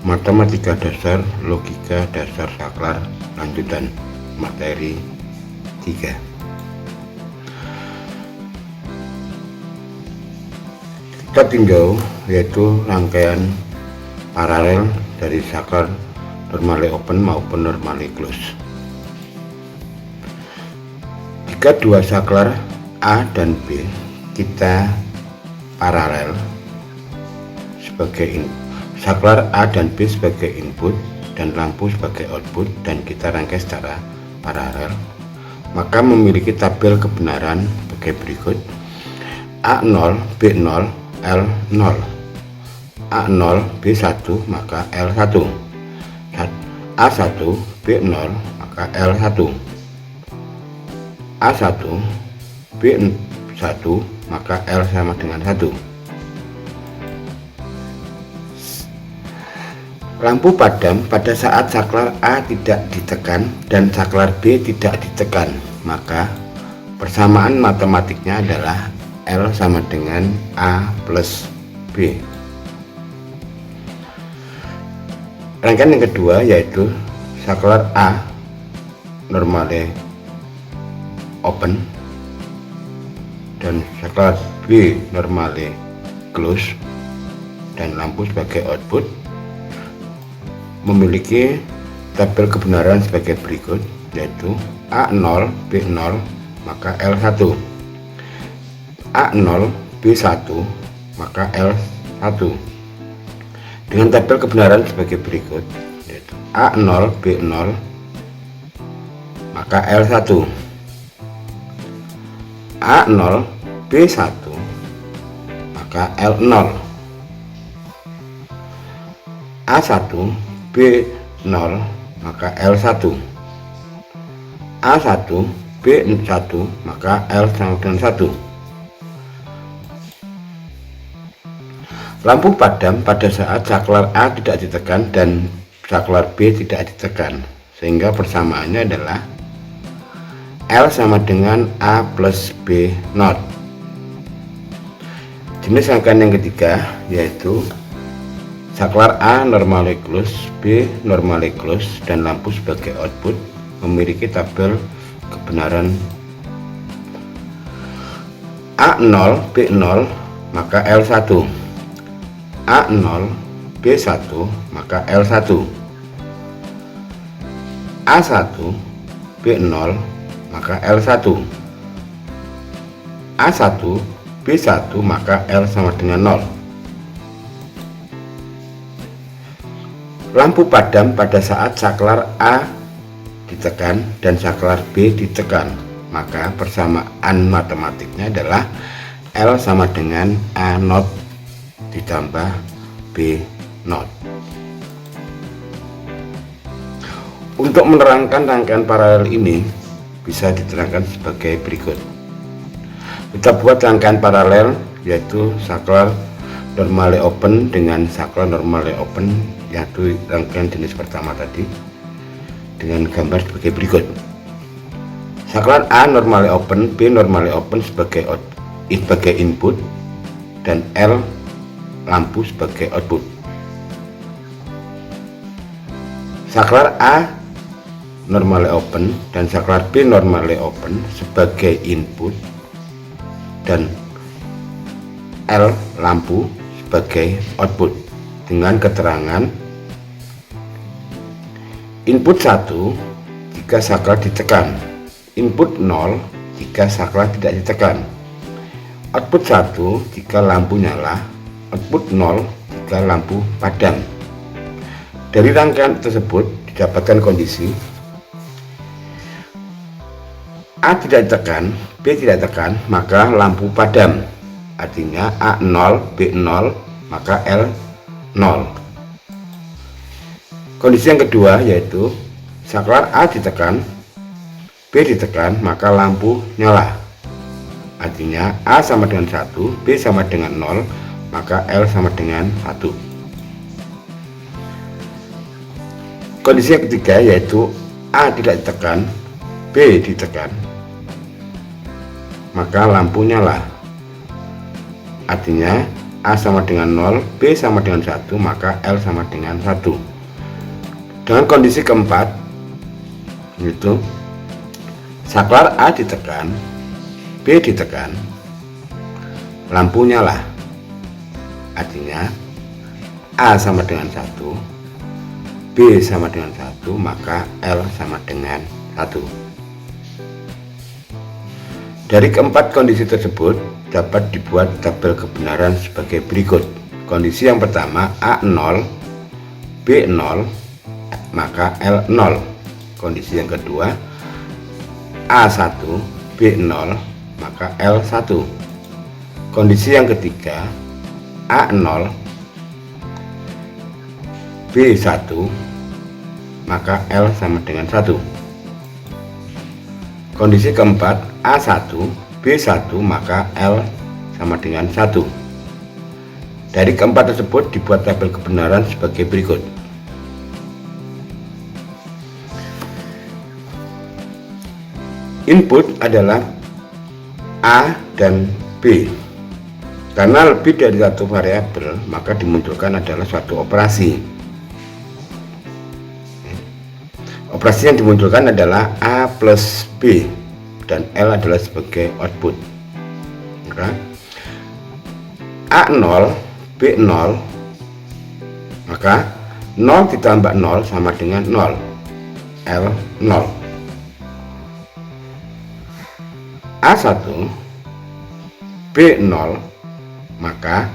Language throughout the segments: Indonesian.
Matematika dasar, logika dasar saklar, lanjutan materi 3. Kita tinjau yaitu rangkaian paralel dari saklar normally open maupun normally close. Jika dua saklar A dan B kita paralel sebagai saklar A dan B sebagai input dan lampu sebagai output dan kita rangkai secara paralel, maka memiliki tabel kebenaran sebagai berikut: A0, B0, L0. A0, B1 maka L1. A1, B0 maka L1. A1, B1 maka L sama dengan 1. Lampu padam pada saat saklar A tidak ditekan dan saklar B tidak ditekan, maka persamaan matematiknya adalah L sama dengan A plus B. Rangkaian yang kedua yaitu saklar A normally open dan saklar B normally close dan lampu sebagai output memiliki tabel kebenaran sebagai berikut, yaitu A0 B0 maka L1, A0 B1 maka L1 dengan tabel kebenaran sebagai berikut, yaitu A0 B0 maka L1, A0 B1 maka L0, A1 B0 maka L1, A1 B1 maka L sama dengan 1. Lampu padam pada saat saklar A tidak ditekan dan saklar B tidak ditekan, sehingga persamaannya adalah L sama dengan A plus B0. Jenis rangkaian yang ketiga yaitu saklar A normally close, B normally close dan lampu sebagai output memiliki tabel kebenaran A0 B0 maka L1, A0 B1 maka L1, A1 B0 maka L1, A1 B1 maka L sama dengan 0. Lampu padam pada saat saklar A ditekan dan saklar B ditekan, maka persamaan matematiknya adalah L sama dengan A0 ditambah B0. Untuk menerangkan rangkaian paralel ini bisa diterangkan sebagai berikut. Kita buat rangkaian paralel yaitu saklar normally open dengan saklar normally open, yaitu rangkaian jenis pertama tadi, dengan gambar sebagai berikut. Saklar A normally open, B normally open sebagai input dan L lampu sebagai output. Saklar A normally open dan saklar B normally open sebagai input dan L lampu sebagai output dengan keterangan input 1 jika saklar ditekan, input 0 jika saklar tidak ditekan, output 1 jika lampu nyala, output 0 jika lampu padam. Dari rangkaian tersebut didapatkan kondisi A tidak ditekan, B tidak ditekan, maka lampu padam. Artinya A0 B0 maka L0. Kondisi yang kedua yaitu saklar A ditekan, B ditekan, maka lampu nyala. Artinya A sama dengan 1, B sama dengan 0, maka L sama dengan 1. Kondisi yang ketiga yaitu A tidak ditekan, B ditekan, maka lampu nyala. Artinya A sama dengan 0, B sama dengan 1, maka L sama dengan 1. Dengan kondisi keempat, yaitu saklar A ditekan, B ditekan, lampu nyala. Artinya A sama dengan 1, B sama dengan 1, maka L sama dengan 1. Dari keempat kondisi tersebut dapat dibuat tabel kebenaran sebagai berikut. Kondisi yang pertama, A 0, B 0, maka L 0. Kondisi yang kedua, A 1, B 0, maka L 1. Kondisi yang ketiga, A 0, B 1, maka L sama dengan 1. Kondisi keempat, A 1, B 1, maka L sama dengan 1. Dari keempat tersebut dibuat tabel kebenaran sebagai berikut. Input adalah A dan B. Karena lebih dari satu variabel, maka dimunculkan adalah suatu operasi. Operasi yang dimunculkan adalah A plus B dan L adalah sebagai output. Maka A 0, B 0, maka 0 ditambah 0 sama dengan 0, L 0. A 1, B 0, maka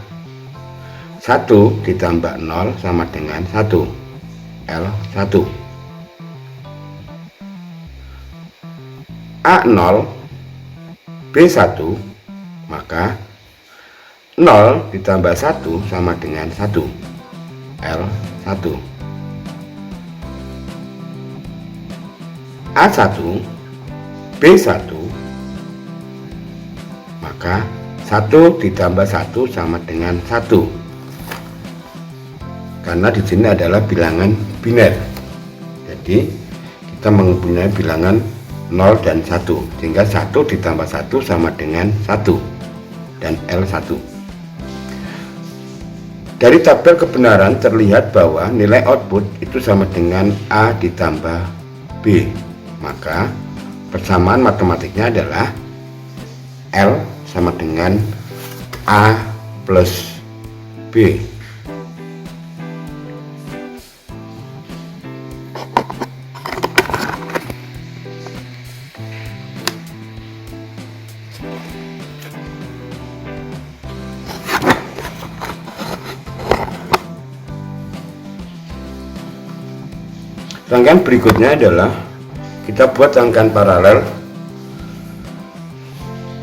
1 ditambah 0 sama dengan 1, L 1. A 0, B 1, maka 0 ditambah 1 sama dengan 1, L 1. A 1, B 1, maka 1 ditambah 1 sama dengan 1. Karena di sini adalah bilangan biner. Jadi kita mempunyai bilangan 0 dan 1, sehingga 1 ditambah 1 sama dengan 1 dan L 1. Dari tabel kebenaran terlihat bahwa nilai output itu sama dengan A ditambah B. Maka persamaan matematiknya adalah L sama dengan A plus B. Rangkaian berikutnya adalah kita buat rangkaian paralel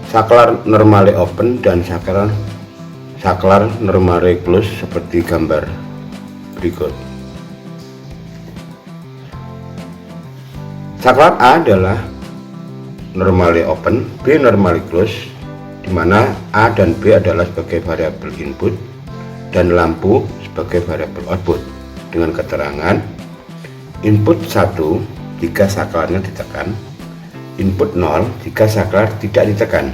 saklar normally open dan saklar normally close seperti gambar berikut. Saklar A adalah normally open, B normally close, di mana A dan B adalah sebagai variabel input dan lampu sebagai variabel output, dengan keterangan input 1 jika saklarnya ditekan, input 0 jika saklar tidak ditekan,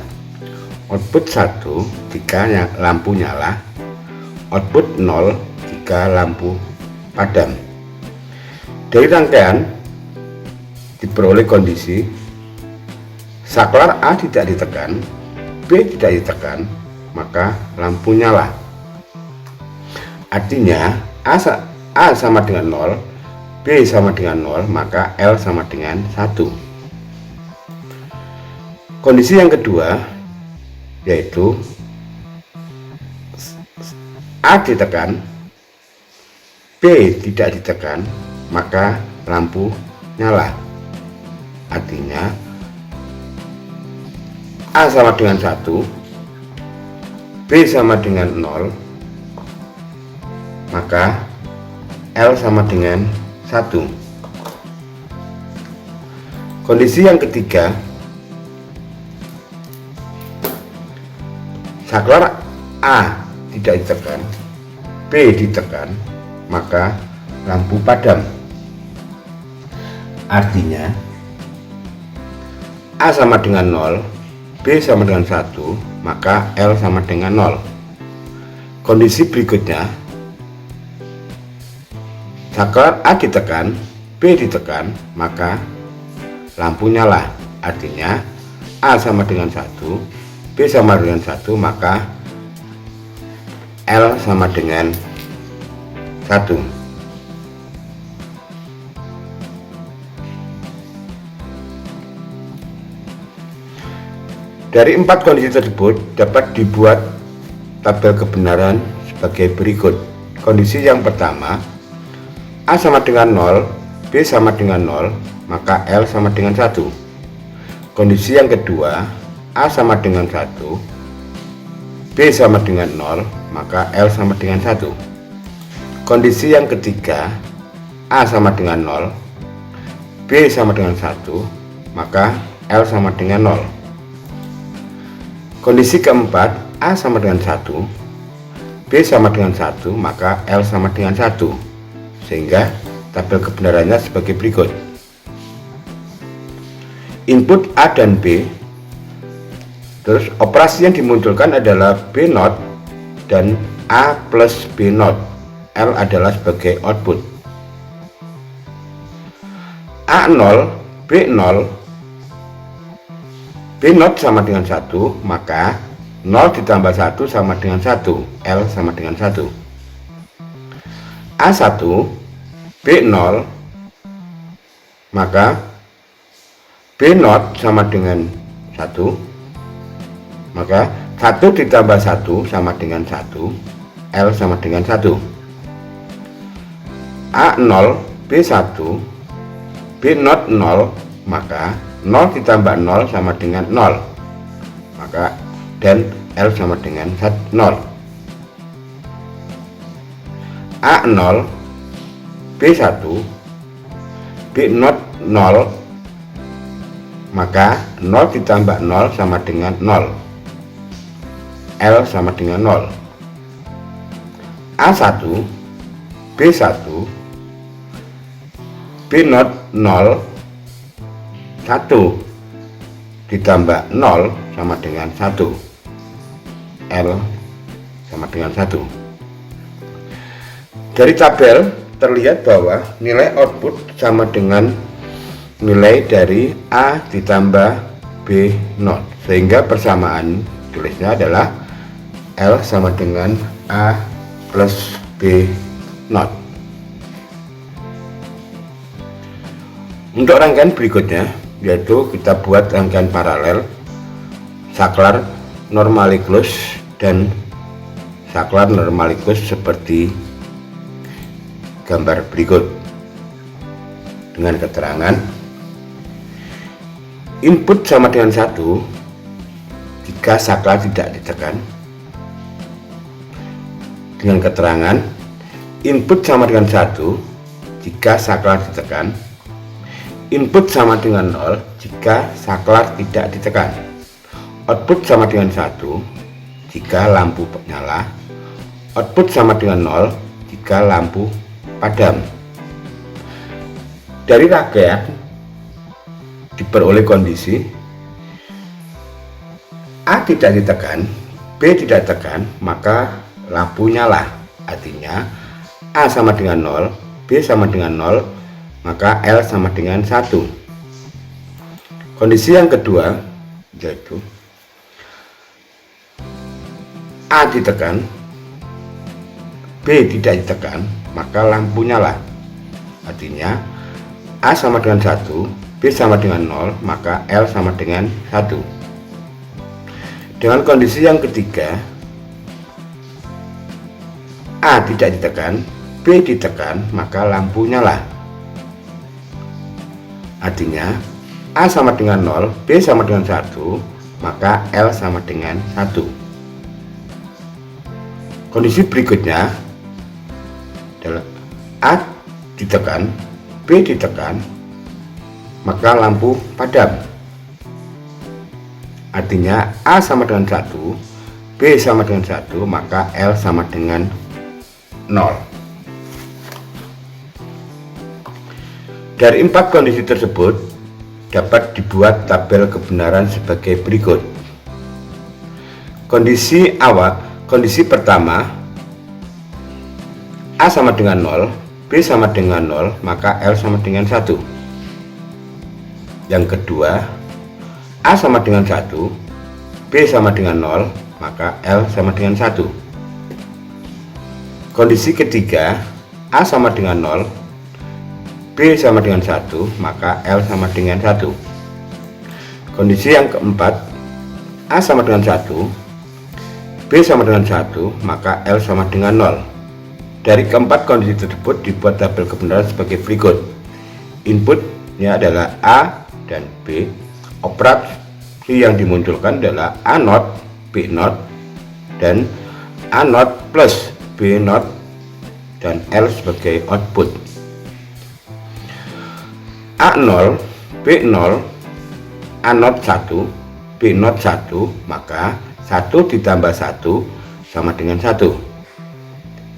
output 1 jika lampu nyala, output 0 jika lampu padam. Dari rangkaian diperoleh kondisi saklar A tidak ditekan, B tidak ditekan, maka lampu nyala. Artinya A sama dengan 0, B sama dengan 0, maka L sama dengan 1. Kondisi yang kedua yaitu A ditekan, B tidak ditekan, maka lampu nyala. Artinya A sama dengan 1, B sama dengan 0, maka L sama dengan 1. Kondisi yang ketiga, saklar A tidak ditekan, B ditekan, maka lampu padam. Artinya A sama dengan 0, B sama dengan 1, maka L sama dengan 0. Kondisi berikutnya, saklar A ditekan, B ditekan, maka lampu nyala. Artinya A sama dengan 1, B sama dengan 1, maka L sama dengan 1. Dari 4 kondisi tersebut dapat dibuat tabel kebenaran sebagai berikut. Kondisi yang pertama, A sama dengan 0, B sama dengan 0, maka L sama dengan 1. Kondisi yang kedua, A sama dengan 1, B sama dengan 0, maka L sama dengan 1. Kondisi yang ketiga, A sama dengan 0, B sama dengan 1, maka L sama dengan 0. Kondisi keempat, A sama dengan 1, B sama dengan 1, maka L sama dengan 1. Sehingga tabel kebenarannya sebagai berikut. Input A dan B, terus operasi yang dimunculkan adalah B0 dan A plus B0. L adalah sebagai output. A0, B0, B0 sama dengan 1, maka 0 ditambah 1 sama dengan 1, L sama dengan 1. A1, B0, maka B0 sama dengan 1, maka 1 ditambah 1 sama dengan 1, L sama dengan 1. A0, B1, B0 0, maka 0 ditambah 0 sama dengan 0, maka dan L sama dengan 0. A0, B1, B0 0, maka 0 ditambah 0 sama dengan 0, L sama dengan 0. A1, B1, B0 0, 1 ditambah 0 sama dengan 1, L sama dengan 1. Dari tabel terlihat bahwa nilai output sama dengan nilai dari A ditambah B0, sehingga persamaan tulisnya adalah L sama dengan A plus B0. Untuk rangkaian berikutnya, yaitu kita buat rangkaian paralel, saklar normalikus dan saklar normalikus seperti gambar berikut, dengan keterangan input sama dengan 1 jika saklar tidak ditekan, dengan keterangan input sama dengan 1 jika saklar ditekan, input sama dengan 0 jika saklar tidak ditekan, output sama dengan 1 jika lampu nyala, output sama dengan 0 jika lampu padam. Dari rangkaian diperoleh kondisi A tidak ditekan, B tidak ditekan, maka lampu nyala. Artinya A sama dengan 0, B sama dengan 0, maka L sama dengan 1. Kondisi yang kedua yaitu A ditekan, B tidak ditekan, maka lampu nyala. Artinya A sama dengan 1, B sama dengan 0, maka L sama dengan 1. Dengan kondisi yang ketiga, A tidak ditekan, B ditekan, maka lampu nyala. Artinya A sama dengan 0, B sama dengan 1, maka L sama dengan 1. Kondisi berikutnya adalah A ditekan, B ditekan, maka lampu padam. Artinya A sama dengan 1, B sama dengan 1, maka L sama dengan 0. Dari 4 kondisi tersebut dapat dibuat tabel kebenaran sebagai berikut. Kondisi awal, kondisi pertama, A sama dengan 0, B sama dengan 0, maka L sama dengan 1. Yang kedua, A sama dengan 1, B sama dengan 0, maka L sama dengan 1. Kondisi ketiga, A sama dengan 0, B sama dengan 1, maka L sama dengan 1. Kondisi yang keempat, A sama dengan 1, B sama dengan 1, maka L sama dengan 0. Dari keempat kondisi tersebut dibuat tabel kebenaran sebagai berikut. Inputnya adalah A dan B. Operasi yang dimunculkan adalah A0, B0, dan A0 plus B0, dan L sebagai output. A0, B0, A0 1, B0 1, maka 1 ditambah 1 sama dengan 1,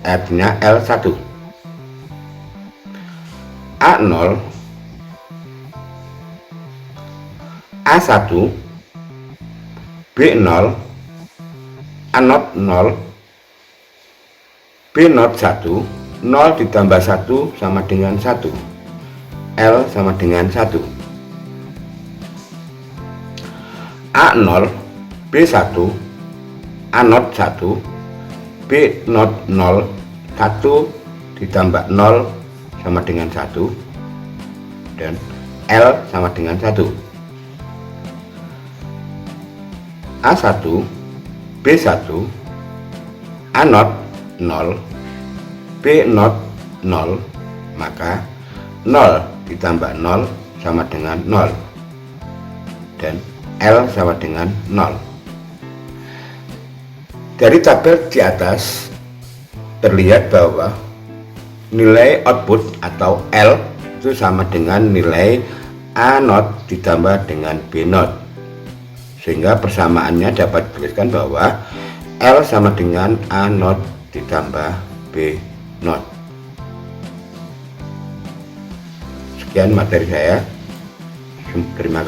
artinya L1. A0, A1, B0, A0 0, B0 1, 0 ditambah 1 sama dengan 1, L sama dengan 1. A0, B1, A0 1, B0 0, 1 ditambah 0 sama dengan 1, dan L sama dengan 1. A1, B1, A0 0, B0 0, maka 0 ditambah 0 sama dengan 0, dan L sama dengan 0. Dari tabel di atas terlihat bahwa nilai output atau L itu sama dengan nilai A0 ditambah dengan B0, sehingga persamaannya dapat dituliskan bahwa L sama dengan A0 ditambah B0. Sekian materi saya. Terima kasih.